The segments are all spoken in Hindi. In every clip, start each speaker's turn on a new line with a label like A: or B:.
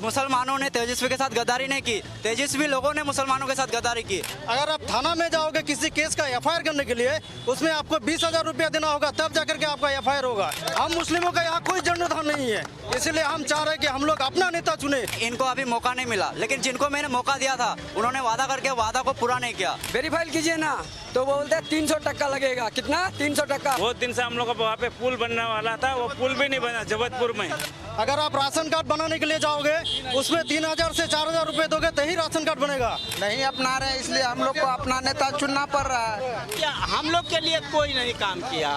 A: मुसलमानों ने तेजस्वी के साथ गद्दारी नहीं की, तेजस्वी लोगों ने मुसलमानों के साथ गद्दारी की।
B: अगर आप थाना में जाओगे किसी केस का एफआईआर करने के लिए, उसमें आपको 20,000 रुपया देना होगा, तब जाकर के आपका एफआईआर होगा। हम मुस्लिमों का यहाँ कोई जन्मस्थान नहीं है, इसलिए हम चाह रहे हैं कि हम लोग अपना नेता चुने।
A: इनको अभी मौका नहीं मिला, लेकिन जिनको मैंने मौका दिया था उन्होंने वादा करके वादा को पूरा नहीं किया।
C: वेरीफाई कीजिए ना, तो बोलते हैं 300% लगेगा। कितना? 300%।
D: बहुत दिन से हम लोग वहाँ पे पुल बनने वाला था, वो पुल भी नहीं बना जबलपुर में।
B: अगर आप राशन कार्ड बनाने के लिए जाओगे, उसमें 3,000 से 4,000 रुपए दोगे तो ही राशन कार्ड बनेगा।
E: नहीं अपना रहे, इसलिए हम लोग को अपना नेता चुनना पड़ रहा है।
F: क्या हम लोग के लिए कोई नहीं काम किया,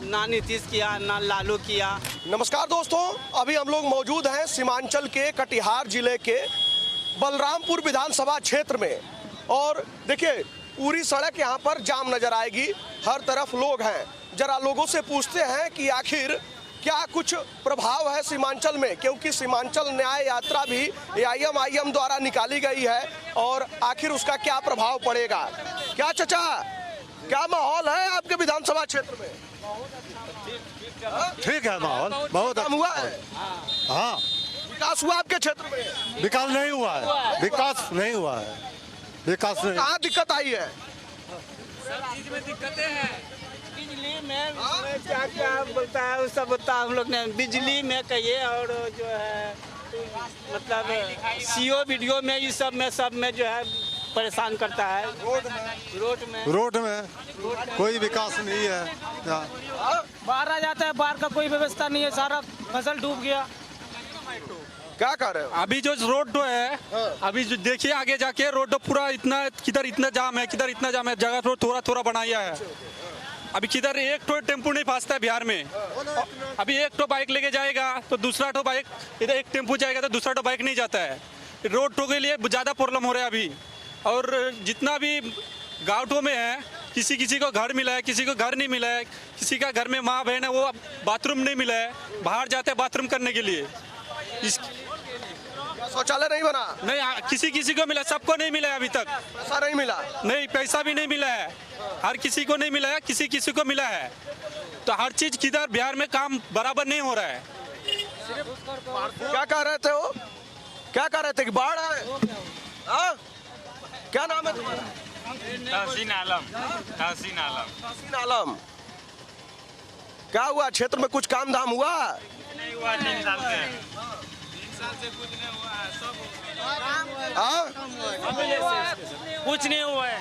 F: ना नीतीश किया ना लालू किया।
G: नमस्कार दोस्तों, अभी हम लोग मौजूद हैं सीमांचल के कटिहार जिले के बलरामपुर विधानसभा क्षेत्र में। और देखिए पूरी सड़क यहाँ पर जाम नजर आएगी, हर तरफ लोग हैं। जरा लोगों से पूछते हैं कि आखिर क्या कुछ प्रभाव है सीमांचल में, क्योंकि सीमांचल न्याय यात्रा भी AIM द्वारा निकाली गई है और आखिर उसका क्या प्रभाव पड़ेगा। क्या चाचा, क्या माहौल है आपके विधानसभा क्षेत्र में?
H: ठीक है माहौल, बहुत
G: काम हुआ है?
H: हाँ,
G: विकास हुआ आपके क्षेत्र में?
H: विकास नहीं हुआ है, विकास नहीं हुआ है, विकास नहीं।
G: कहाँ दिक्कत आई है?
D: चीज में दिक्कतें हैं।
F: बिजली में क्या क्या बोलता है वो सब होता है। हम लोग ने बिजली में कहिए और जो है मतलब CO वीडियो में ये सब में जो है परेशान करता है। रोड में
H: कोई विकास नहीं है।
C: बाहर आ जाता है, बाहर का कोई व्यवस्था नहीं है, सारा फसल डूब गया।
G: क्या कर रहे हो?
I: अभी जो रोड तो है, अभी जो देखिए आगे जाके रोड तो पूरा इतना, किधर इतना जाम है, किधर इतना जाम है, जगह तो थोड़ा थोड़ा बनाया है। अभी किधर एक तो टेम्पो नहीं फंसता है बिहार में। अभी एक तो बाइक लेके जाएगा तो दूसरा तो बाइक, इधर एक टेम्पो जाएगा तो दूसरा तो बाइक नहीं जाता है। रोड तो के लिए ज़्यादा प्रॉब्लम हो रहा है अभी। और जितना भी गाँव में है, किसी किसी को घर मिला है, किसी को घर नहीं मिला है, किसी का घर में माँ बहन है वो बाथरूम नहीं मिला है, बाहर जाते हैं बाथरूम करने के लिए।
G: शौचालय नहीं बना?
I: नहीं, किसी किसी को मिला, सबको नहीं मिला है अभी तक।
G: पैसा नहीं मिला?
I: नहीं, पैसा भी नहीं मिला है, हर किसी को नहीं मिला है, किसी किसी को मिला है। तो हर चीज किधर बिहार में काम बराबर नहीं हो रहा है।
G: क्या कह रहे थे वो? क्या कह रहे थे कि बाढ़ है? क्या नाम है तुम्हारा?
D: तहसीन आलम। तहसीन आलम।
G: तहसीन आलम। क्या हुआ क्षेत्र में, कुछ काम धाम हुआ?
D: नहीं हुआ 3 साल से। 3 साल से कुछ नहीं हुआ है, सब कुछ नहीं हुआ है।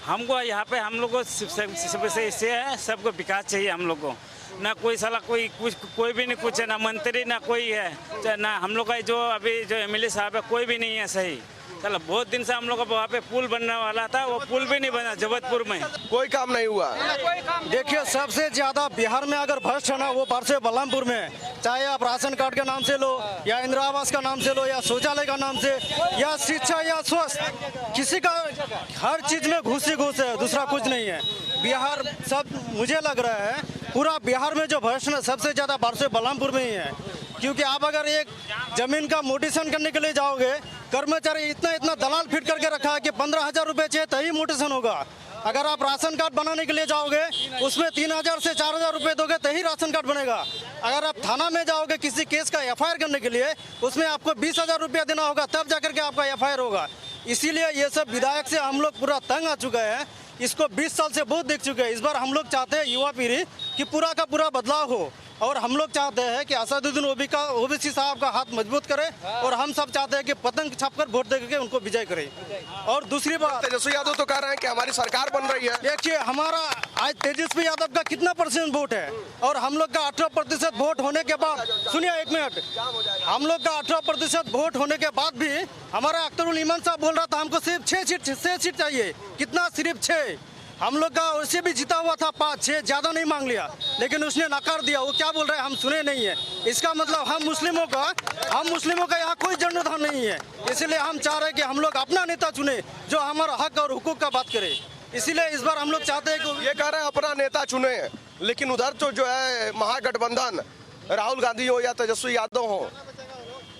D: हमको यहाँ पे हम लोग को इससे है, सबको विकास चाहिए हम लोग को। ना कोई साला कोई भी नहीं कुछ है, ना मंत्री ना कोई है, ना हम लोग का जो अभी जो MLA साहब है कोई भी नहीं है सही। चलो बहुत दिन से हम लोग वहाँ पे पुल बनने वाला था, वो पुल भी नहीं बना जबलपुर में।
G: कोई काम नहीं हुआ।
B: देखिए सबसे ज्यादा बिहार में अगर भ्रष्ट है ना, वो परसे बलरामपुर में है। चाहे आप राशन कार्ड के नाम से लो, या इंदिरा आवास का नाम से लो, या शौचालय का नाम से, या शिक्षा या स्वास्थ्य, किसी का हर चीज में घूस ही घूस है, दूसरा कुछ नहीं है। बिहार सब मुझे लग रहा है पूरा बिहार में जो भ्रष्ट है सबसे ज्यादा परसे बलरामपुर में ही है। क्योंकि आप अगर एक जमीन का मोटेशन करने के लिए जाओगे, कर्मचारी इतना दलाल फिट करके रखा है कि 15,000 रुपए चाहिए तभी मोटेशन होगा। अगर आप राशन कार्ड बनाने के लिए जाओगे, उसमें 3,000 से 4,000 रुपए दोगे तभी राशन कार्ड बनेगा। अगर आप थाना में जाओगे किसी केस का एफआईआर करने के लिए, उसमें आपको 20,000 रुपया देना होगा, तब जाकर के आपका एफआईआर होगा। इसीलिए ये सब विधायक से हम लोग पूरा तंग आ चुके हैं। इसको 20 साल से बहुत देख चुके हैं। इस बार हम लोग चाहते हैं युवा पीढ़ी कि पूरा का पूरा बदलाव हो, और हम लोग चाहते हैं कि असदुद्दीन ओवैसी साहब का हाथ मजबूत करे, और हम सब चाहते हैं कि पतंग छापकर वोट देकर उनको विजय करें। और दूसरी बात,
G: तेजस्वी यादव तो कह रहे हैं कि हमारी सरकार बन रही है।
B: देखिए हमारा आज तेजस्वी यादव का कितना % वोट है, और हम लोग का 18% वोट होने के बाद, सुनिए एक मिनट, हम लोग का 18% वोट होने के बाद भी हमारा अख्तरुल ईमान साहब बोल रहा था हमको सिर्फ 6 सीट चाहिए। कितना? सिर्फ 6। हम लोग का उससे भी जीता हुआ था 5-6, ज्यादा नहीं मांग लिया, लेकिन उसने नकार दिया। वो क्या बोल रहे हैं हम सुने नहीं है। इसका मतलब हम मुस्लिमों का यहाँ कोई जन्मस्थान नहीं है। इसलिए हम चाह रहे हैं कि हम लोग अपना नेता चुने जो हमारा हक और हुकूक का बात करे। इसीलिए इस बार हम लोग चाहते हैं कि
G: ये कह रहे हैं अपना नेता चुने, लेकिन उधर तो जो है महागठबंधन, राहुल गांधी हो या तेजस्वी यादव हो,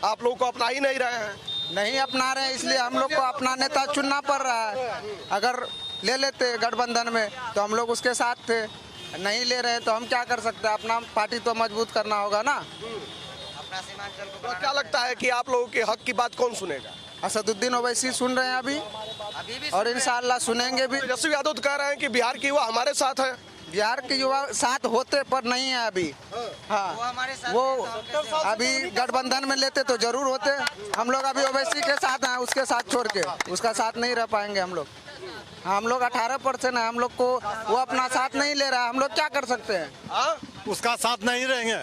G: आप लोग को अपना ही नहीं रहे हैं।
E: नहीं अपना रहे, इसलिए हम लोग को अपना नेता चुनना पड़ रहा है। अगर ले लेते गठबंधन में तो हम लोग उसके साथ थे, नहीं ले रहे तो हम क्या कर सकते हैं। अपना पार्टी तो मजबूत करना होगा ना।
G: तो क्या लगता है कि आप लोगों के हक की बात कौन सुनेगा?
E: असदुद्दीन ओवैसी सुन रहे हैं अभी और इंशाअल्लाह सुनेंगे भी।
G: तेजस्वी यादव तो कह रहे हैं कि बिहार के युवा हमारे साथ है।
E: बिहार के युवा साथ होते पर नहीं है अभी। हाँ, वो अभी गठबंधन में लेते तो जरूर होते। हम लोग अभी ओवैसी के साथ हैं, उसके साथ छोड़ के उसका साथ नहीं रह पाएंगे हम लोग। हम लोग 18% है, हम लोग को वो अपना साथ नहीं ले रहा है, हम लोग क्या कर सकते हैं?
H: उसका साथ नहीं रहेंगे।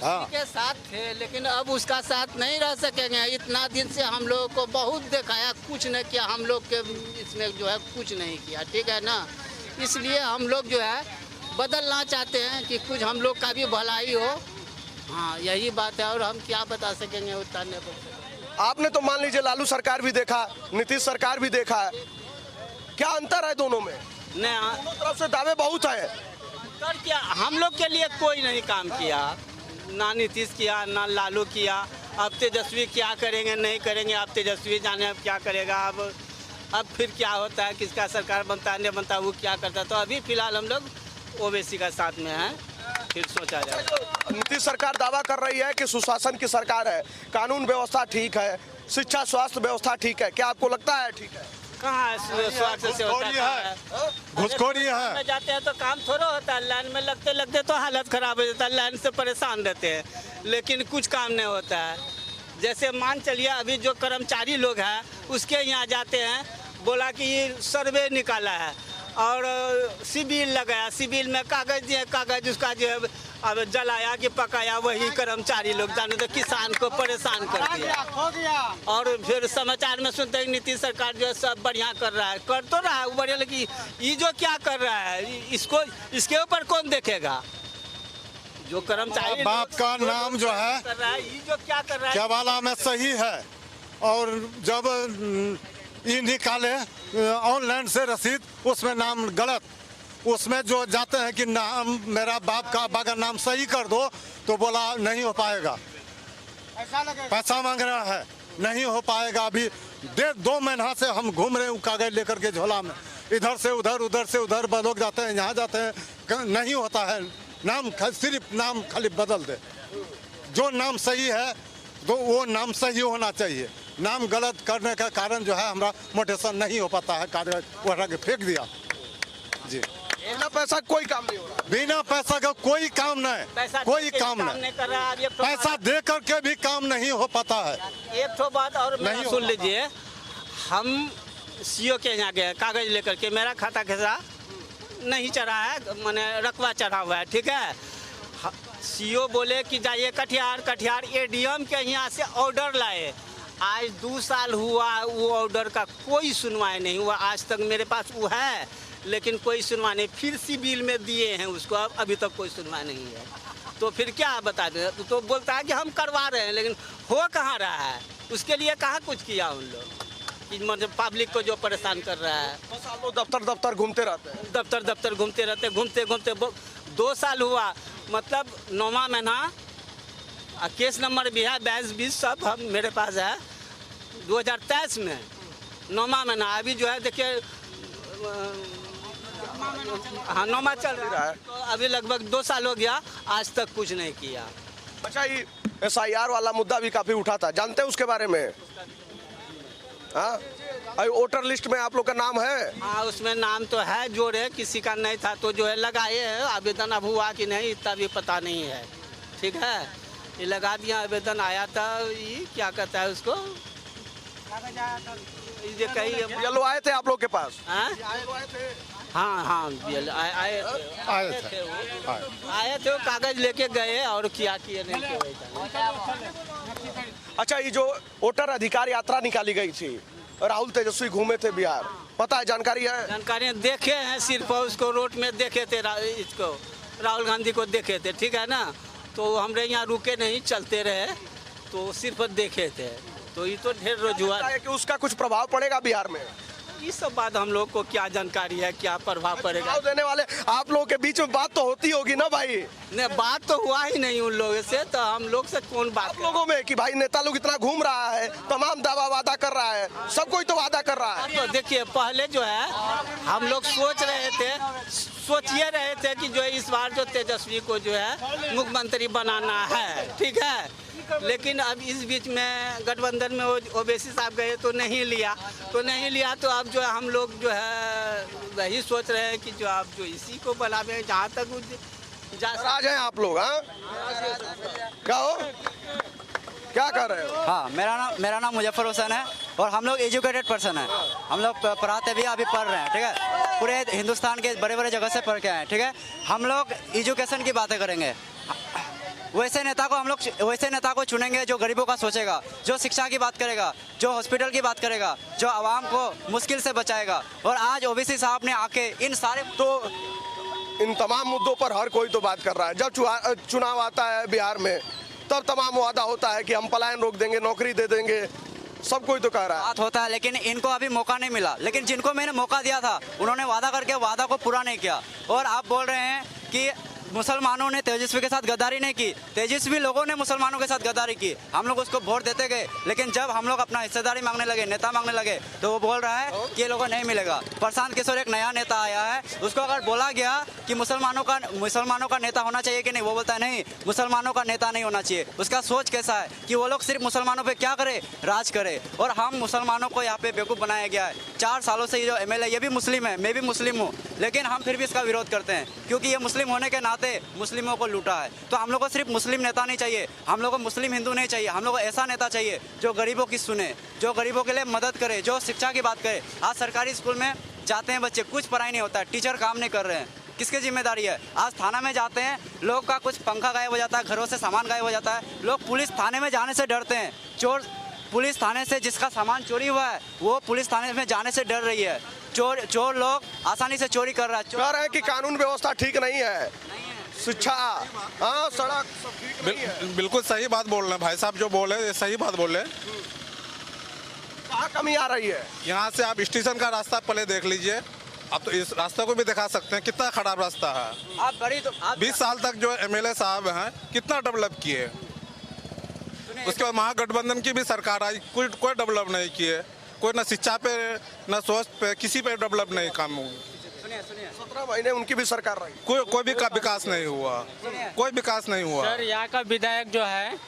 H: हाँ,
F: के साथ थे लेकिन अब उसका साथ नहीं रह सकेंगे। इतना दिन से हम लोगों को बहुत दिखाया, कुछ नहीं किया, हम लोग के इसमें जो है कुछ नहीं किया, ठीक है ना। इसलिए हम लोग जो है बदलना चाहते हैं कि कुछ हम लोग का भी भलाई हो। हाँ, यही बात है और हम क्या बता सकेंगे उतारने पर।
G: आपने तो मान लीजिए लालू सरकार भी देखा, नीतीश सरकार भी देखा है, क्या अंतर है दोनों में? दोनों तरफ से दावे बहुत है।
F: सर क्या हम लोग के लिए कोई नहीं काम किया, ना नीतीश किया ना लालू किया। अब तेजस्वी क्या करेंगे नहीं करेंगे, अब तेजस्वी जाने अब क्या करेगा। अब फिर क्या होता है, किसका सरकार बनता है नहीं बनता, वो क्या करता है। तो अभी फिलहाल हम लोग ओवैसी का साथ में हैं, फिर सोचा जाए।
G: नीतीश सरकार दावा कर रही है कि सुशासन की सरकार है, कानून व्यवस्था ठीक है, शिक्षा स्वास्थ्य व्यवस्था ठीक है, क्या आपको लगता है ठीक है?
F: कहाँ स्वास्थ्य से होता है?
H: घुसखोरी है।
F: में जाते हैं तो काम थोड़ा होता है, लाइन में लगते लगते तो हालत खराब हो जाता है, लाइन से परेशान रहते हैं, लेकिन कुछ काम नहीं होता है। जैसे मान चलिए अभी जो कर्मचारी लोग हैं उसके यहाँ जाते हैं, बोला कि सर्वे निकाला है और सिविल लगाया, सिविल में कागज दिए, कागज उसका जो है अब जलाया कि पकाया, वही कर्मचारी लोग जाने तो किसान को परेशान कर दिया। और फिर समाचार में सुनते हैं नीतीश सरकार जो है सब बढ़िया कर रहा है, कर तो रहा है बढ़िया, लेकिन ये जो क्या कर रहा है इसको इसके ऊपर कौन देखेगा? जो कर्मचारी
H: बाप का नाम जो है
F: कर रहा है, ये जो क्या कर रहा है
H: जवाला में सही है। और जब ये निकाले ऑनलाइन से रसीद, उसमें नाम गलत, उसमें जो जाते हैं कि नाम मेरा बाप का अगर नाम सही कर दो तो बोला नहीं हो पाएगा, पैसा मांग रहा है, नहीं हो पाएगा। अभी 1.5-2 महीना से हम घूम रहे हैं कागज लेकर के झोला में, इधर से उधर उधर से उधर लोग जाते हैं, यहाँ जाते हैं, नहीं होता है। नाम सिर्फ नाम खाली बदल दे, जो नाम सही है तो वो नाम सही होना चाहिए। नाम गलत करने का कारण जो है हमारा मोटेशन नहीं हो पाता है, कागज वो रख फेंक दिया जी।
G: बिना पैसा कोई काम नहीं हो रहा।
H: बिना पैसा का कोई काम नहीं, कोई काम नहीं
F: कर रहा है।
H: पैसा दे करके भी काम नहीं हो पाता है।
F: एक तो बात और
H: नहीं
F: सुन लीजिए, हम सीओ के यहाँ गए कागज लेकर के, मेरा खाता खसरा नहीं चढ़ा है, मैंने रकबा चढ़ा हुआ है, ठीक है। सीओ बोले कि जाइए कटिहार एडीएम के यहाँ से ऑर्डर लाए। आज 2 साल हुआ, वो ऑर्डर का कोई सुनवाई नहीं हुआ आज तक। मेरे पास वो है लेकिन कोई सुनवाई नहीं। फिर सिविल में दिए हैं उसको, अभी तक कोई सुनवाई नहीं है। तो फिर क्या बता दें, तो बोलता है कि हम करवा रहे हैं, लेकिन हो कहाँ रहा है? उसके लिए कहाँ कुछ किया उन लोग कि मतलब पब्लिक को जो परेशान कर रहा है।
G: दफ्तर घूमते रहते हैं,
F: दफ्तर घूमते रहते, घूमते 2 साल हुआ, मतलब 9वां महीना। केस नंबर भी है 22-20 सब हम मेरे पास है 2023 में 9वां महीना। अभी जो है देखिए हाँ 9वां चल रहा है, तो अभी लगभग 2 साल हो गया, आज तक कुछ नहीं किया।
G: अच्छा, ये SIR वाला मुद्दा भी काफी उठा था, जानते हैं उसके बारे में? हाँ, वोटर लिस्ट में आप लोग का नाम है?
F: हाँ, उसमें नाम तो है जोड़े, किसी का नहीं था तो जो है लगाए हैं। आवेदन अब हुआ कि नहीं इतना भी पता नहीं है, ठीक है। ये लगा दिया, आवेदन आया था, ये क्या कहता है उसको, ये कहीं
G: येलो आए थे आप लोग के पास?
F: हाँ हाँ आए थे, वो कागज लेके गए और क्या किए नहीं किए।
G: अच्छा, ये जो वोटर अधिकार यात्रा निकाली गई थी, राहुल तेजस्वी घूमे थे बिहार, पता है, जानकारी है?
F: जानकारी देखे हैं, सिर्फ उसको रोड में देखे थे, इसको राहुल गांधी को देखे थे, ठीक है ना। तो हमरे यहाँ रुके नहीं, चलते रहे, तो सिर्फ देखे थे। तो ये तो ढेर रोजुआ
G: है कि उसका कुछ प्रभाव पड़ेगा बिहार में।
F: ये सब बात हम लोग को क्या जानकारी है, क्या प्रभाव पड़ेगा।
G: देने वाले आप लोगों के बीच में बात तो होती होगी ना भाई?
F: नहीं, बात तो हुआ ही नहीं उन लोगों से, तो हम लोग से कौन बात?
G: आप लोगों में कि भाई नेता लोग इतना घूम रहा है, तमाम दावा वादा कर रहा है, सब कोई तो वादा कर रहा है।
F: तो देखिए, पहले जो है हम लोग सोच रहे थे, सोच ये रहे थे कि जो है इस बार जो तेजस्वी को जो है मुख्यमंत्री बनाना है, ठीक है। लेकिन अब इस बीच में गठबंधन में ओवैसी साहब गए तो नहीं लिया तो अब जो है हम लोग जो है वही सोच रहे हैं कि जो आप जो इसी को बनावे, जहाँ तक
G: नाराज हैं आप लोग? हाँ, क्या हो, क्या कर रहे हो?
A: हाँ, मेरा नाम मुजफ्फर हुसैन है और हम लोग एजुकेटेड पर्सन हैं। हम लोग पढ़ाते भी अभी पढ़ रहे हैं, ठीक है। पूरे हिंदुस्तान के बड़े बड़े जगह से पढ़ के आए हैं, ठीक है। हम लोग एजुकेशन की बातें करेंगे। वैसे नेता को चुनेंगे जो गरीबों का सोचेगा, जो शिक्षा की बात करेगा, जो हॉस्पिटल की बात करेगा, जो आवाम को मुश्किल से बचाएगा। और आज ओवैसी साहब ने आके इन सारे
G: इन तमाम मुद्दों पर हर कोई तो बात कर रहा है। जब चुनाव आता है बिहार में, तब तमाम वादा होता है कि हम पलायन रोक देंगे, नौकरी दे देंगे, सब कोई तो कह रहा है।
A: बात होता है, लेकिन इनको अभी मौका नहीं मिला। लेकिन जिनको मैंने मौका दिया था, उन्होंने वादा करके वादा को पूरा नहीं किया। और आप बोल रहे हैं कि मुसलमानों ने तेजस्वी के साथ गद्दारी नहीं की। तेजस्वी लोगों ने मुसलमानों के साथ गद्दारी की। हम लोग उसको वोट देते गए, लेकिन जब हम लोग अपना हिस्सेदारी मांगने लगे, नेता मांगने लगे, तो वो बोल रहा है कि ये लोगों नहीं मिलेगा। प्रशांत किशोर एक नया नेता आया है, उसको अगर बोला गया कि मुसलमानों का नेता होना चाहिए कि नहीं, वो बोलता है नहीं, मुसलमानों का नेता नहीं होना चाहिए। उसका सोच कैसा है कि वो लोग सिर्फ मुसलमानों पर क्या करे, राज करे। और हम मुसलमानों को यहाँ पे बेवकूफ़ बनाया गया है। 4 सालों से ये जो MLA, ये भी मुस्लिम है, मैं भी मुस्लिम हूँ, लेकिन हम फिर भी इसका विरोध करते हैं क्योंकि ये मुस्लिम होने के नाते मुस्लिमों को लूटा है। तो हम लोग को सिर्फ मुस्लिम नेता नहीं चाहिए, हम लोग को मुस्लिम हिंदू नहीं चाहिए, हम लोग को ऐसा नेता चाहिए जो गरीबों की सुने, जो गरीबों के लिए मदद करे, जो शिक्षा की बात करे। आज सरकारी स्कूल में जाते हैं बच्चे, कुछ पढ़ाई नहीं होता है, टीचर काम नहीं कर रहे हैं। किसकी जिम्मेदारी है? आज थाना में जाते हैं, लोग का कुछ पंखा गायब हो जाता है, घरों से सामान गायब हो जाता है। लोग पुलिस थाने में जाने से डरते हैं। पुलिस थाने से जिसका सामान चोरी हुआ है, वो पुलिस थाने में जाने से डर रही है। चोर लोग आसानी से चोरी कर रहा है।
G: कह रहे हैं कि कानून व्यवस्था ठीक नहीं है, शिक्षा, हाँ, सड़क सब ठीक नहीं है।
J: बिल्कुल सही बात बोल रहे हैं भाई साहब, जो बोले ये सही बात बोले।
G: कहाँ कमी आ रही है?
J: यहाँ से आप स्टेशन का रास्ता पहले देख लीजिए, अब तो इस रास्ते को भी दिखा सकते हैं कितना खराब रास्ता है। 20 साल तक जो MLA साहब हैं कितना डेवलप किए, उसके बाद महागठबंधन की भी सरकार आई, कोई डेवलप नहीं किए। कोई ना शिक्षा पे, ना स्वास्थ्य पे, किसी पे डेवलप नहीं काम हुआ।
G: 17 महीने उनकी भी सरकार रही,
J: कोई भी का विकास नहीं हुआ, कोई विकास नहीं हुआ।
C: सर, यहाँ का विधायक जो है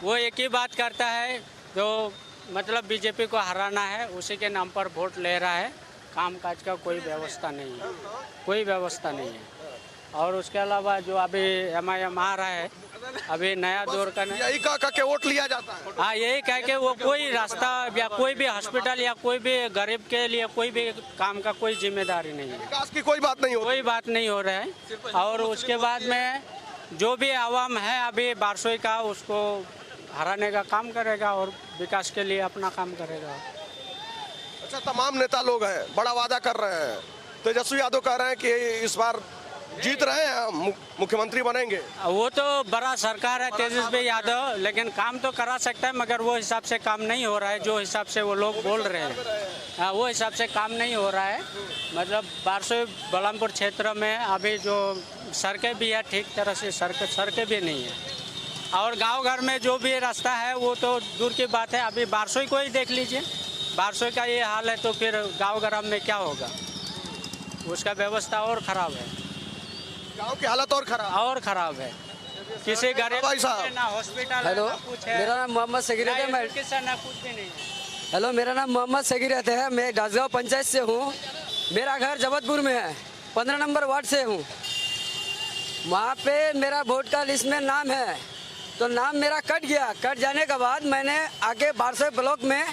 C: वो एक ही बात करता है, जो मतलब बीजेपी को हराना है, उसी के नाम पर वोट ले रहा है। काम काज का कोई व्यवस्था नहीं है, कोई व्यवस्था नहीं है। और उसके अलावा जो अभी MIM आ रहा है, अभी नया दौर का
G: यही कह के वोट लिया जाता है।
C: हाँ, यही कह के वो कोई रास्ता या कोई भी हॉस्पिटल या कोई भी गरीब के लिए कोई भी काम का कोई जिम्मेदारी नहीं है।
G: विकास की कोई बात नहीं हो,
C: कोई बात नहीं हो रहा है। और उसके बाद में जो भी आवाम है अभी बारसोई का, उसको हराने का काम करेगा और विकास के लिए अपना काम करेगा।
G: अच्छा, तमाम नेता लोग हैं, बड़ा वादा कर रहे हैं। तेजस्वी यादव कह रहे हैं कि इस बार जीत रहे हैं, मुख्यमंत्री बनेंगे।
C: वो तो बड़ा सरकार है तेजस्वी यादव, लेकिन काम तो करा सकता है, मगर वो हिसाब से काम नहीं हो रहा है जो हिसाब से वो लोग बोल रहे हैं। वो हिसाब से काम नहीं हो रहा है। मतलब बारसोई बलरामपुर क्षेत्र में अभी जो सड़कें भी है, ठीक तरह से सड़कें भी नहीं है। और गांव घर में जो भी रास्ता है वो तो दूर की बात है। अभी बारसोई को ही देख लीजिए, बारसोई का ये हाल है, तो फिर गाँव ग्राम में क्या होगा? उसका व्यवस्था और ख़राब है,
G: गांव की हालत और
C: खराब है। किसी गरीब
G: भाई साहब,
C: ना हॉस्पिटल,
K: हेलो,
C: ना कुछ है।
K: मेरा नाम मोहम्मद सगीर है। मैं
C: ना कुछ भी नहीं है।
K: हेलो, मेरा नाम मोहम्मद सगीर है। मैं डासगांव पंचायत से हूँ। मेरा घर जबलपुर में है, 15 नंबर वार्ड से हूँ। वहाँ पे मेरा वोट का लिस्ट में नाम है, तो नाम मेरा कट गया। कट जाने के बाद मैंने आगे बारसोई ब्लॉक में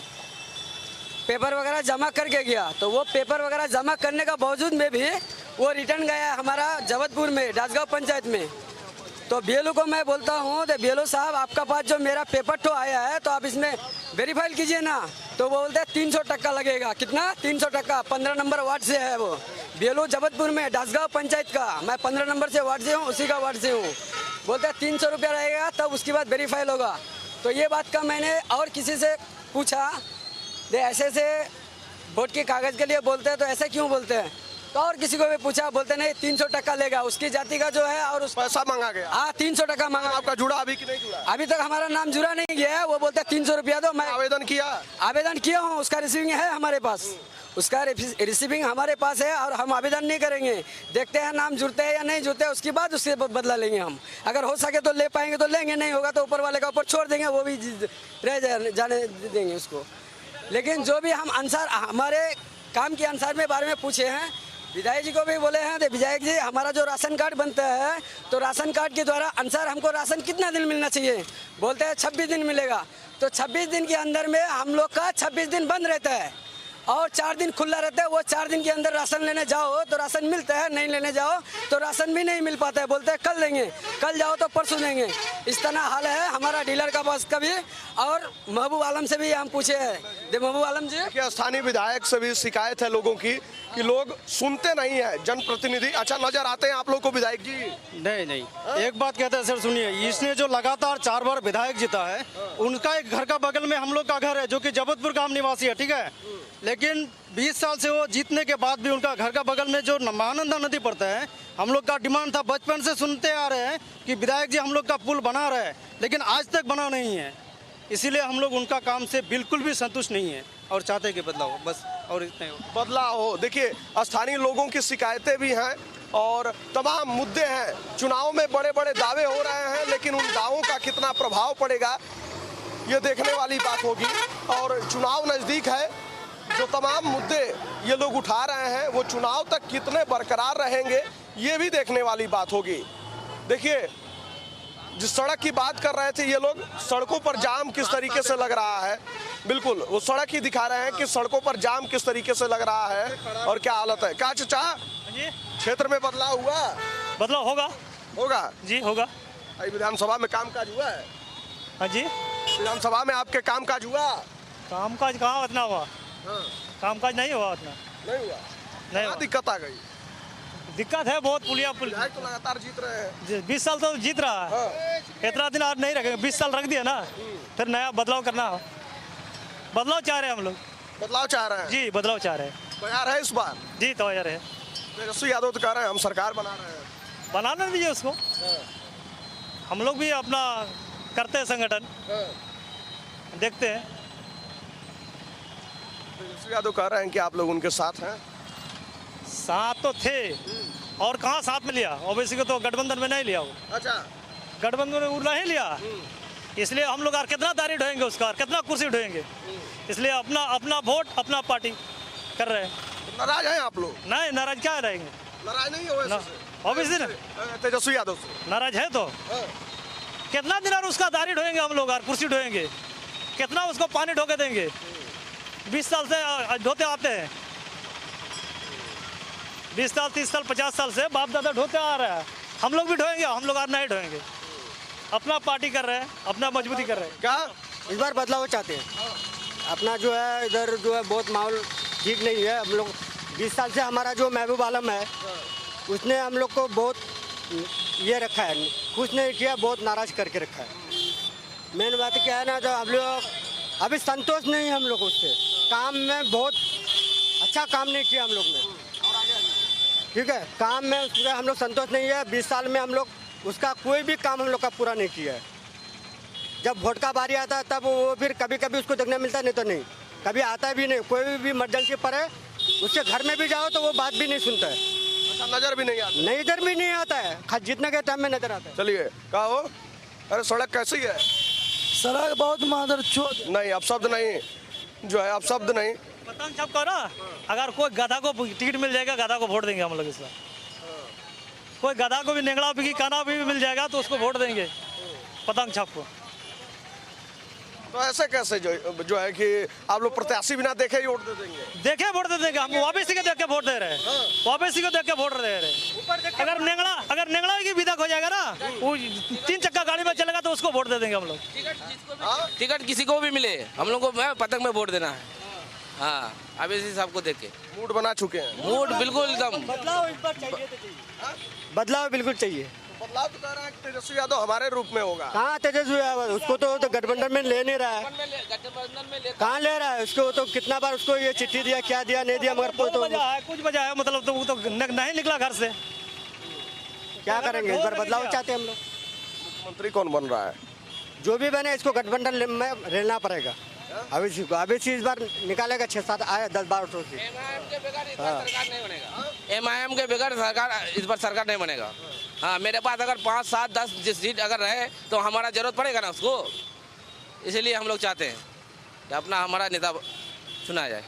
K: पेपर वगैरह जमा करके गया, तो वो पेपर वगैरह जमा करने का बावजूद में भी वो रिटर्न गया हमारा जबलपुर में डासगांव पंचायत में। तो BLO को मैं बोलता हूँ, तो BLO साहब, आपका पास जो मेरा पेपर तो आया है, तो आप इसमें वेरीफाई कीजिए ना। तो वो बोलते हैं 300 टका लगेगा। कितना? 300 टका। 15 नंबर वार्ड से है वो BLO जबलपुर में, डासगांव पंचायत का। मैं 15 नंबर से वार्ड से हूँ, उसी का वार्ड से हूँ। बोलते हैं 300 रुपया रहेगा, तब उसके बाद वेरीफाई होगा। तो ये बात का मैंने और किसी से पूछा, दे ऐसे से वोट के कागज़ के लिए बोलते हैं, तो ऐसे क्यों बोलते हैं? तो और किसी को भी पूछा, बोलते नहीं 300 टका लेगा, उसकी जाति का जो है, और उस
G: पैसा मांगा गया।
K: हाँ, 300 टका मांगा।
G: आपका जुड़ा अभी कि नहीं जुड़ा?
K: अभी तक हमारा नाम जुड़ा नहीं गया है। वो बोलते हैं 300 रुपया दो। मैं
G: आवेदन किया
K: हूँ, उसका रिसीविंग है हमारे पास। उसका रिसीविंग हमारे पास है और हम आवेदन नहीं करेंगे। देखते हैं नाम जुड़ते हैं या नहीं जुड़ते हैं, उसके बाद उससे बदला लेंगे हम। अगर हो सके तो ले पाएंगे तो लेंगे, नहीं होगा तो ऊपर वाले का ऊपर छोड़ देंगे, वो भी जाने देंगे उसको। लेकिन जो भी हम अनुसार हमारे काम के अनुसार में बारे में पूछे हैं, विधायक जी को भी बोले हैं, विधायक जी हमारा जो राशन कार्ड बनता है तो राशन कार्ड के द्वारा अनुसार हमको राशन कितना दिन मिलना चाहिए? बोलते हैं 26 दिन मिलेगा। तो 26 दिन के अंदर में हम लोग का 26 दिन बंद रहता है और 4 दिन खुला रहता है। वो 4 दिन के अंदर राशन लेने जाओ तो राशन मिलता है, नहीं लेने जाओ तो राशन भी नहीं मिल पाता है। बोलते हैं कल देंगे, कल जाओ तो परसों देंगे। इस तरह हाल है हमारा डीलर का पास का भी। और महबूब आलम से भी हम पूछे हैं, महबूब आलम जी
G: क्या स्थानीय विधायक से भी शिकायत है लोगों की कि लोग सुनते नहीं है जनप्रतिनिधि। अच्छा, नजर आते हैं आप लोग को विधायक जी?
B: नहीं, एक बात कहते हैं सर, सुनिए, इसने जो लगातार 4 बार विधायक जीता है, उनका एक घर का बगल में हम लोग का घर है जो कि जबलपुर का हम निवासी है, ठीक है। लेकिन 20 साल से वो जीतने के बाद भी उनका घर का बगल में जो महानंदा नदी पड़ता है, हम लोग का डिमांड था, बचपन से सुनते आ रहे हैं कि विधायक जी हम लोग का पुल बना रहे हैं, लेकिन आज तक बना नहीं है। इसीलिए हम लोग उनका काम से बिल्कुल भी संतुष्ट नहीं है और चाहते हैं कि बदलाव हो, बस और इतना ही हो।
G: बदलाव हो। देखिए, स्थानीय लोगों की शिकायतें भी हैं और तमाम मुद्दे हैं। चुनाव में बड़े बड़े दावे हो रहे हैं, लेकिन उन दावों का कितना प्रभाव पड़ेगा ये देखने वाली बात होगी। और चुनाव नज़दीक है, जो तमाम मुद्दे ये लोग उठा रहे हैं वो चुनाव तक कितने बरकरार रहेंगे ये भी देखने वाली बात होगी। देखिए, जिस सड़क की बात कर रहे थे ये लोग, सड़कों पर जाम किस तरीके से लग रहा है, बिल्कुल वो सड़क ही दिखा रहे हैं कि सड़कों पर जाम किस तरीके से लग रहा है और क्या हालत है। क्या चाचा, क्षेत्र में बदलाव हुआ?
L: बदलाव होगा
G: जी,
L: होगा।
G: विधानसभा में कामकाज हुआ है?
L: हाँ जी,
G: विधानसभा में आपके कामकाज हुआ?
L: कामकाज कहाँ उतना हुआ? कामकाज नहीं हुआ उतना।
G: नहीं हुआ?
L: नहीं
G: क्या दिक्कत आ गई?
L: दिक्कत है बहुत। पुलिया
G: विधायक तो लगातार जीत रहे हैं।
L: 20 साल तो जीत रहा है, इतना दिन और नहीं रखेंगे। 20 साल रख दिया ना, फिर नया बदलाव करना हो। बदलाव चाह रहे हैं हम लोग।
G: बदलाव चाह रहे हैं
L: जी, बदलाव चाह रहे हैं।
G: तैयार है इस बार?
L: जी तैयार है।
G: तेजस्वी यादव तो कह रहे हैं हम सरकार बना रहे हैं।
L: बनाने दीजिए उसको, हम लोग भी अपना करते हैं संगठन, देखते हैं।
G: तेजस्वी यादव कह रहे हैं कि आप लोग उनके साथ हैं।
L: साथ तो थे और कहाँ साथ में लिया? ओबीसी को तो गठबंधन में नहीं लिया वो।
G: अच्छा,
L: गठबंधन में वो नहीं लिया, इसलिए हम लोग और कितना दारी ढोएंगे उसका, और कितना कुर्सी ढोएंगे। इसलिए अपना अपना वोट अपना पार्टी कर रहे हैं।
G: नाराज हैं आप लोग?
L: नहीं, नाराज क्या रहेंगे?
G: नाराज नहीं हो
L: ओबीसी ना
G: तेजस्वी यादव से
L: नाराज है तो कितना दिन और उसका दारी ढोएंगे हम लोग और कुर्सी ढोएंगे, कितना उसको पानी ढोके देंगे? 20 साल से ढोते आते हैं, 20 साल 30 साल 50 साल से बाप दादा ढोते आ रहा है। हम लोग भी ढोएंगे, हम लोग और नहीं ढोएंगे। अपना पार्टी कर रहे हैं, अपना मजबूती कर रहे हैं।
G: क्या
K: इस बार बदलाव चाहते हैं? अपना जो है इधर जो है बहुत माहौल ठीक नहीं है। हम लोग 20 साल से हमारा जो महबूब आलम है उसने हम लोग को बहुत ये रखा है, कुछ नहीं किया, बहुत नाराज करके रखा है। मेन बात क्या है ना, जो हम लोग अभी संतोष नहीं है हम लोग उससे। काम में बहुत अच्छा काम नहीं किया हम लोग ने, ठीक है। काम में पूरा हम लोग संतोष नहीं है। 20 साल में हम लोग उसका कोई भी काम हम लोग का पूरा नहीं किया है। जब वोट का बारी आता है तब वो फिर कभी कभी उसको देखने मिलता है, नहीं तो नहीं, कभी आता भी नहीं। कोई भी इमरजेंसी पड़े उसके घर में भी जाओ तो वो बात भी नहीं सुनता है।
G: अच्छा, नजर भी नहीं आता?
K: नहीं, इधर भी नहीं आता है, खास जीतने के टाइम में नजर आता है।
G: चलिए, कहा हो। अरे सड़क कैसी है?
K: सड़क बहुत मादर चोट।
G: नहीं, अब शब्द नहीं जो है, अब शब्द नहीं।
L: पतंग छप करो, अगर कोई गधा को टिकट मिल जाएगा गधा को वोट देंगे हम लोग इस बार। कोई गधा को भी नेंगड़ा भी काना भी मिल जाएगा तो उसको वोट देंगे, पतंग छप को।
G: तो ऐसे कैसे जो है कि आप लोग प्रत्याशी बिना देखे ही वोट दे देंगे?
L: देखे वोट दे देंगे हम, ओबीसी को देख के वोट दे रहे हैं, ओबीसी को देख के वोट दे रहे हैं। अगर नेंगड़ा की विदा हो जाएगा ना, वो 3 चक्का गाड़ी में चलेगा तो उसको वोट दे देंगे हम लोग।
M: टिकट किसी को भी मिले, हम लोग को पतंग में वोट देना है। हाँ, अब इसी सबको देख के
G: मूड बना चुके हैं।
M: मूड बिल्कुल एकदम
K: बदलाव इस बार चाहिए, बदलाव बिल्कुल चाहिए।
G: बदलाव तो कह रहा है तेजस्वी यादव हमारे रूप में होगा।
K: कहाँ तेजस्वी यादव? उसको तो गठबंधन में ले नहीं रहा है। कहाँ ले रहा है उसको? तो कितना बार उसको ये चिट्ठी दिया, क्या दिया, नहीं दिया, मगर
L: कुछ वजह है, मतलब तो वो तो नहीं निकला घर से।
K: क्या करेंगे? इस बार बदलाव चाहते हैं हम लोग।
G: मुख्यमंत्री कौन बन रहा है?
K: जो भी बने इसको गठबंधन में रहना पड़ेगा।
B: अभी इस बार निकालेगा 6-7 आए 10-12 से।
M: MIM के बगैर सरकार इस बार सरकार नहीं बनेगा। हाँ, मेरे पास अगर 5, 7, 10 सीट अगर रहे तो हमारा जरूरत पड़ेगा ना उसको, इसीलिए हम लोग चाहते हैं कि अपना हमारा नेता चुना जाए।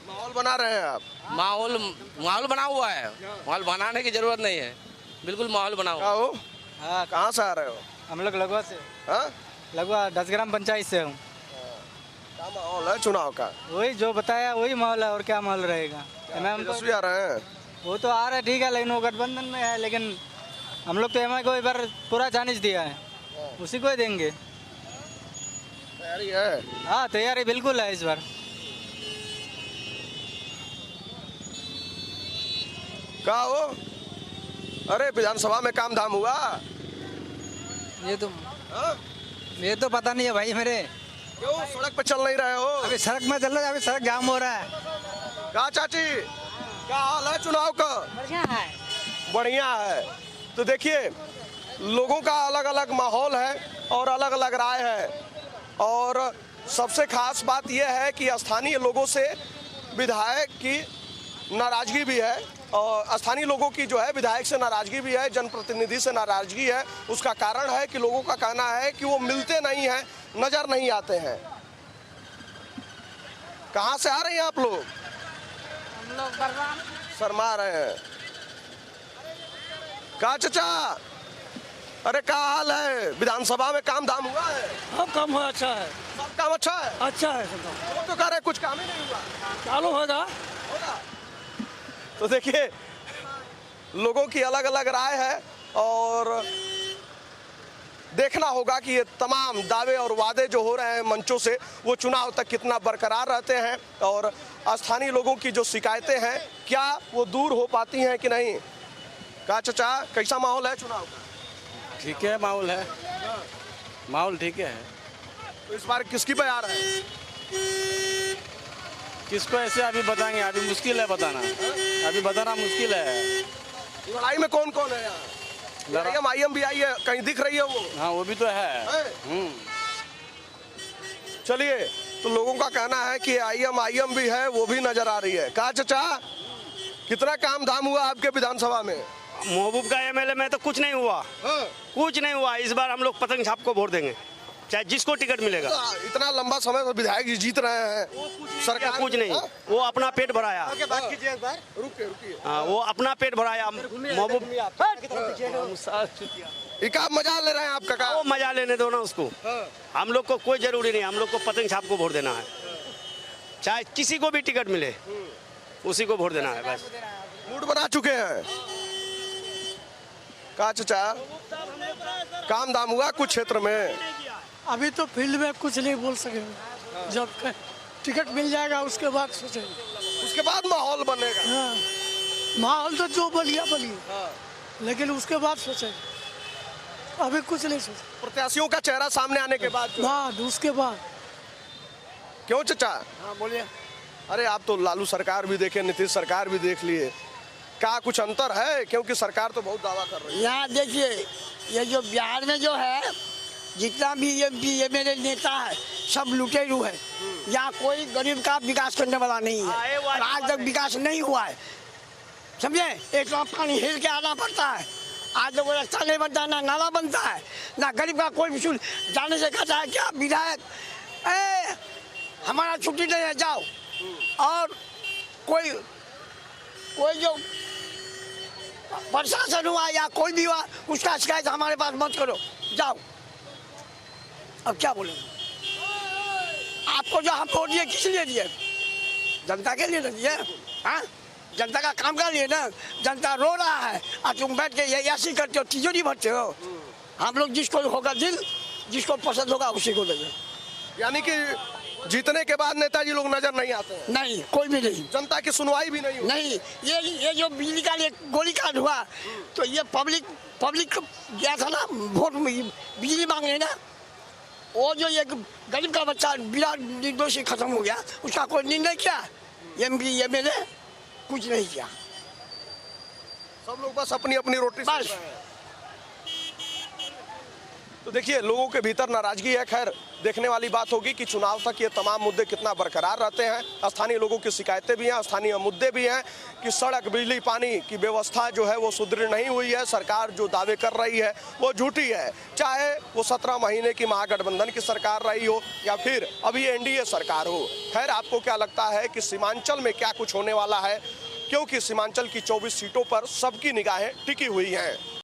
G: माहौल बना रहे हैं आप?
M: माहौल बना हुआ है, माहौल बनाने की जरूरत नहीं है, बिल्कुल माहौल बना हुआ।
G: हो?
B: हाँ,
G: कहाँ से आ रहे हो?
B: हम लोग लगवा से,
G: हाँ?
B: लगवा 10 ग्राम पंचायत से हूँ।
G: क्या माहौल है चुनाव का?
B: वही जो बताया वही माहौल है, और क्या माहौल रहेगा।
G: तेजस्वी आ रहे हैं?
B: वो तो आ रहा है, ठीक है, लेकिन वो गठबंधन में है, लेकिन हम लोग तो MI को एक बार पूरा चांस दिया है, उसी को ही देंगे।
G: तैयारी है?
B: हाँ, तैयारी बिल्कुल है इस बार।
G: क्या हो? अरे विधानसभा में काम धाम हुआ?
B: ये तो पता नहीं है भाई मेरे।
G: क्यों सड़क पे चल नहीं रहे हो?
B: अभी सड़क में चल रहा है, अभी सड़क जाम हो रहा है।
G: क्या चाची, क्या हाल है चुनाव का?
N: बढ़िया है।
G: बढ़िया है। तो देखिए, लोगों का अलग अलग माहौल है और अलग अलग राय है, और सबसे खास बात यह है कि स्थानीय लोगों से विधायक की नाराजगी भी है, और स्थानीय लोगों की जो है विधायक से नाराजगी भी है, जनप्रतिनिधि से नाराजगी है। उसका कारण है कि लोगों का कहना है कि वो मिलते नहीं हैं, नजर नहीं आते हैं। कहाँ से आ रहे हैं आप लोग?
N: हम लोग बलराम।
G: शर्मा रहे हैं? का चाचा, अरे क्या हाल है? विधानसभा में काम धाम हुआ है?
L: अब काम हुआ, अच्छा है,
G: सब काम अच्छा है?
L: अच्छा है।
G: वो तो कह रहे कुछ काम ही नहीं हुआ।
L: चालू होगा।
G: तो देखिए, लोगों की अलग अलग राय है, और देखना होगा कि ये तमाम दावे और वादे जो हो रहे हैं मंचों से, वो चुनाव तक कितना बरकरार रहते हैं, और स्थानीय लोगों की जो शिकायतें हैं क्या वो दूर हो पाती हैं कि नहीं। का चाचा, कैसा माहौल है चुनाव का?
D: ठीक है, माहौल है, माहौल ठीक है।
G: तो इस बार किसकी पे आ रहा है?
D: किसको ऐसे अभी बताएंगे, अभी मुश्किल है बताना, अभी बताना मुश्किल है।
G: लड़ाई में कौन कौन है यहाँ? IM भी आई है, कहीं दिख रही है वो?
D: हाँ, वो भी तो है।
G: चलिए, तो लोगों का कहना है कि IM भी है, वो भी नजर आ रही है। कहा चाचा, कितना काम धाम हुआ आपके विधानसभा में?
F: महबूब का MLA में तो कुछ नहीं हुआ। कुछ नहीं हुआ। इस बार हम लोग पतंग छाप को वोट देंगे, चाहे जिसको टिकट मिलेगा।
G: इतना लंबा समय से विधायक जी जीत रहे हैं, सरकार
F: कुछ नहीं। वो अपना पेट भराया।
G: रुकिए।
F: हाँ, वो अपना पेट भराया। महबूब
G: इका मजा ले रहे हैं आप काका?
F: वो मजा लेने दो ना उसको। हम लोग को कोई जरूरी नहीं, हम लोग को पतंग छाप को वोट देना है, चाहे किसी को भी टिकट मिले उसी को वोट देना है बस।
G: मूड बना चुके हैं। कहा चाचा, काम दाम हुआ कुछ क्षेत्र में?
L: अभी तो फील्ड में कुछ नहीं बोल सकेंगे, जब टिकट मिल जाएगा उसके बाद सोचेंगे।
G: उसके बाद माहौल बनेगा।
L: हाँ, माहौल तो जो बलिया, लेकिन उसके बाद सोचेंगे, अभी कुछ नहीं सोचे।
G: प्रत्याशियों का चेहरा सामने आने के बाद
L: उसके बाद।
G: क्यों चाचा?
L: हाँ, बोलिए।
G: अरे आप तो लालू सरकार भी देखे, नीतीश सरकार भी देख लिए, क्या कुछ अंतर है? क्योंकि सरकार तो बहुत दावा कर रही है।
O: यहाँ देखिए, ये जो बिहार में जो है, जितना भी ये मेरे नेता है, सब लुटेरू है। यहाँ कोई गरीब का विकास करने वाला नहीं है, और आज तक विकास नहीं हुआ है, समझे? एक तो पानी हिल के आना पड़ता है, आज तक रास्ता नहीं बनता, ना नाला बनता है, ना गरीब का कोई भी जाने से कहता है क्या विधायक हमारा छुट्टी नहीं है, जाओ। और कोई जो प्रशासन हुआ या कोई भी हुआ, उसका शिकायत हमारे पास मत करो, जाओ। अब क्या बोले? आपको जो हम वोट दिए किस लिए दिए? जनता के लिए दिए। हाँ, जनता का काम कर लिए ना। जनता रो रहा है और तुम बैठ के ये ऐसी करते हो, तिजोरी भरते हो। हम लोग जिसको होगा दिल, जिसको पसंद होगा उसी को देंगे।
G: यानी कि जीतने के बाद नेताजी लोग नजर नहीं आते हैं?
O: नहीं, कोई भी नहीं।
G: जनता की सुनवाई भी नहीं होती?
O: नहीं। ये जो बिजली का गोली कांड हुआ, तो ये पब्लिक गया था ना वोट में, बिजली मांगे ना। वो जो एक गरीब का बच्चा बिना निर्दोषी खत्म हो गया, उसका कोई निर्णय किया? MP MLA कुछ नहीं किया।
G: सब लोग बस अपनी अपनी रोटी
O: बस।
G: तो देखिए लोगों के भीतर नाराजगी है। खैर देखने वाली बात होगी कि चुनाव तक ये तमाम मुद्दे कितना बरकरार रहते हैं। स्थानीय लोगों की शिकायतें भी हैं, स्थानीय मुद्दे भी हैं कि सड़क, बिजली, पानी की व्यवस्था जो है वो सुदृढ़ नहीं हुई है। सरकार जो दावे कर रही है वो झूठी है, चाहे वो 17 महीने की महागठबंधन की सरकार रही हो या फिर अभी एनडीए सरकार हो। खैर आपको क्या लगता है कि सीमांचल में क्या कुछ होने वाला है, क्योंकि सीमांचल की 24 सीटों पर सबकी निगाहें टिकी हुई हैं।